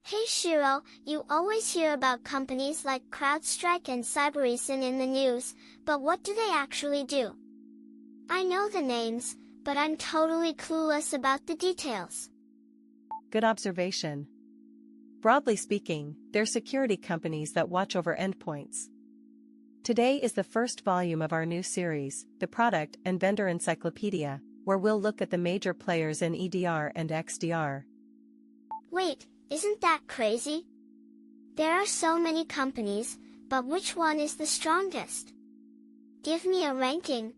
Hey Shiro, you always hear about companies like CrowdStrike and CyberRecent in the news, but what do they actually do? I know the names, but I'm totally clueless about the details. Good observation. Broadly speaking, they're security companies that watch over endpoints. Today is the first volume of our new series, the Product and Vendor Encyclopedia, where we'll look at the major players in EDR and XDR. Wait, isn't that crazy? There are so many companies, but which one is the strongest? Give me a ranking.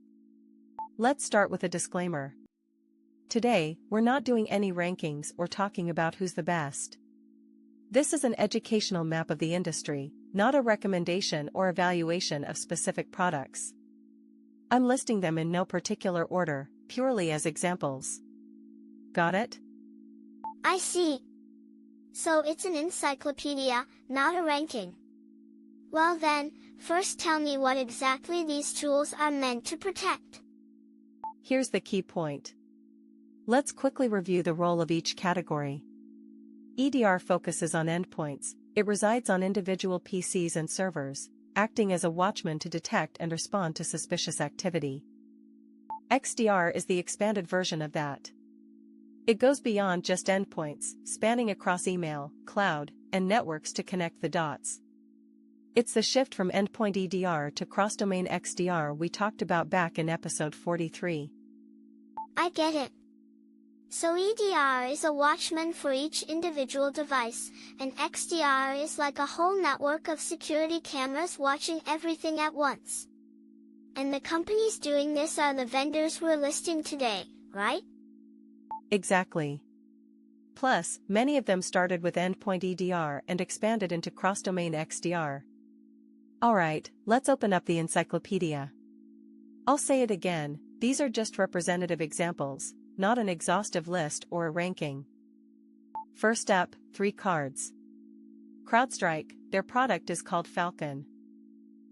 Let's start with a disclaimer. Today, we're not doing any rankings or talking about who's the best. This is an educational map of the industry, not a recommendation or evaluation of specific products. I'm listing them in no particular order, purely as examples. Got it? I see. So it's an encyclopedia, not a ranking. Well then, first tell me what exactly these tools are meant to protect. Here's the key point. Let's quickly review the role of each category. EDR focuses on endpoints. It resides on individual PCs and servers, acting as a watchman to detect and respond to suspicious activity. XDR is the expanded version of that. It goes beyond just endpoints, spanning across email, cloud, and networks to connect the dots. It's the shift from endpoint EDR to cross-domain XDR we talked about back in episode 43. I get it. So EDR is a watchman for each individual device, and XDR is like a whole network of security cameras watching everything at once. And the companies doing this are the vendors we're listing today, right? Exactly. Plus, many of them started with endpoint EDR and expanded into cross-domain XDR. Alright, let's open up the encyclopedia. I'll say it again, these are just representative examples, not an exhaustive list or a ranking. First up, 3 cards. CrowdStrike, their product is called Falcon.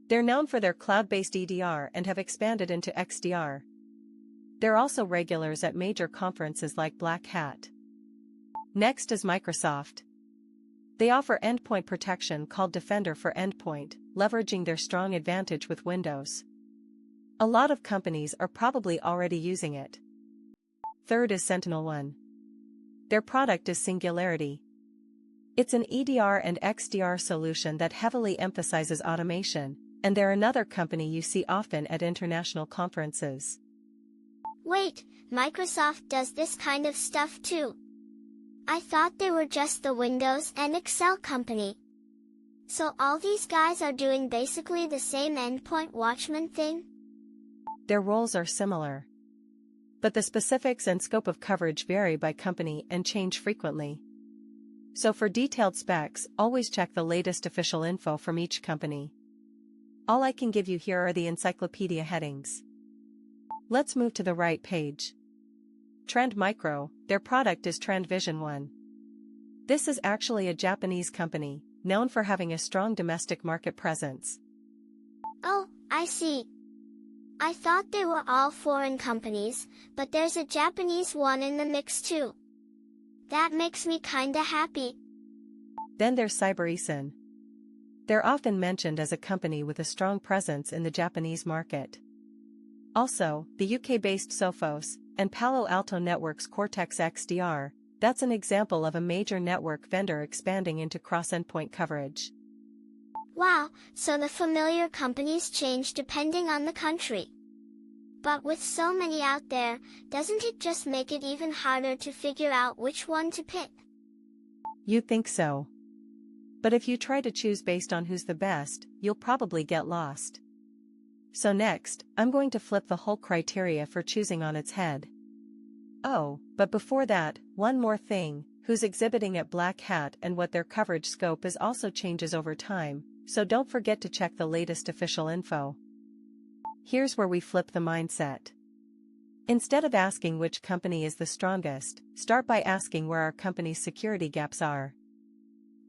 They're known for their cloud-based EDR and have expanded into XDR. They're also regulars at major conferences like Black Hat. Next is Microsoft. They offer endpoint protection called Defender for Endpoint, leveraging their strong advantage with Windows. A lot of companies are probably already using it. Third is SentinelOne. Their product is Singularity. It's an EDR and XDR solution that heavily emphasizes automation, and they're another company you see often at international conferences. Wait, Microsoft does this kind of stuff too. I thought they were just the Windows and Excel company. So all these guys are doing basically the same endpoint watchman thing? Their roles are similar. But the specifics and scope of coverage vary by company and change frequently. So for detailed specs, always check the latest official info from each company. All I can give you here are the encyclopedia headings. Let's move to the right page. Trend Micro, their product is TrendVision1. This is actually a Japanese company, known for having a strong domestic market presence. Oh, I see. I thought they were all foreign companies, but there's a Japanese one in the mix too. That makes me kinda happy. Then there's CyberRecent. They're often mentioned as a company with a strong presence in the Japanese market. Also, the UK-based Sophos and Palo Alto Networks Cortex XDR, that's an example of a major network vendor expanding into cross-endpoint coverage. Wow, so the familiar companies change depending on the country. But with so many out there, doesn't it just make it even harder to figure out which one to pick? You think so? But if you try to choose based on who's the best, you'll probably get lost. So next, I'm going to flip the whole criteria for choosing on its head. Oh, but before that, one more thing, who's exhibiting at Black Hat and what their coverage scope is also changes over time, so don't forget to check the latest official info. Here's where we flip the mindset. Instead of asking which company is the strongest, start by asking where our company's security gaps are.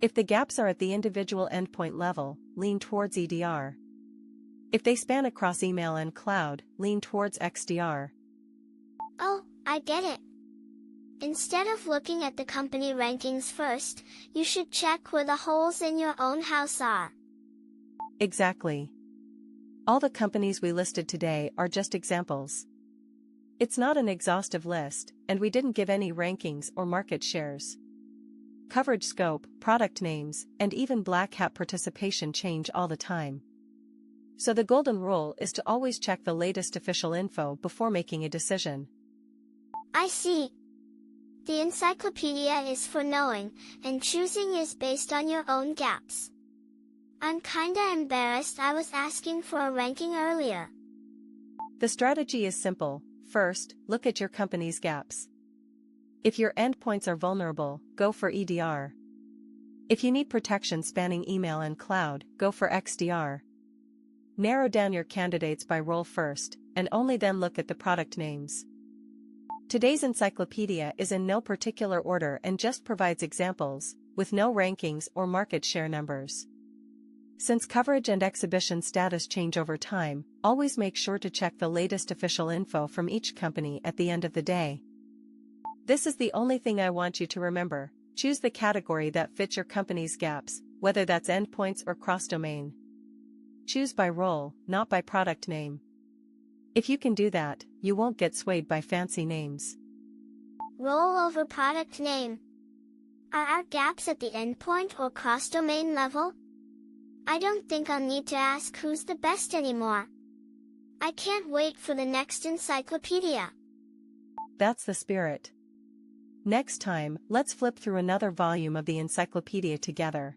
If the gaps are at the individual endpoint level, lean towards EDR. If they span across email and cloud, lean towards XDR. Oh, I get it. Instead of looking at the company rankings first, you should check where the holes in your own house are. Exactly. All the companies we listed today are just examples. It's not an exhaustive list, and we didn't give any rankings or market shares. Coverage scope, product names, and even black hat participation change all the time. So the golden rule is to always check the latest official info before making a decision. I see. The encyclopedia is for knowing, and choosing is based on your own gaps. I'm kinda embarrassed I was asking for a ranking earlier. The strategy is simple. First, look at your company's gaps. If your endpoints are vulnerable, go for EDR. If you need protection spanning email and cloud, go for XDR. Narrow down your candidates by role first, and only then look at the product names. Today's encyclopedia is in no particular order and just provides examples, with no rankings or market share numbers. Since coverage and exhibition status change over time, always make sure to check the latest official info from each company at the end of the day. This is the only thing I want you to remember. Choose the category that fits your company's gaps, whether that's endpoints or cross-domain. Choose by role, not by product name. If you can do that, you won't get swayed by fancy names. Role over product name. Are our gaps at the endpoint or cross-domain level? I don't think I'll need to ask who's the best anymore. I can't wait for the next encyclopedia. That's the spirit. Next time, let's flip through another volume of the encyclopedia together.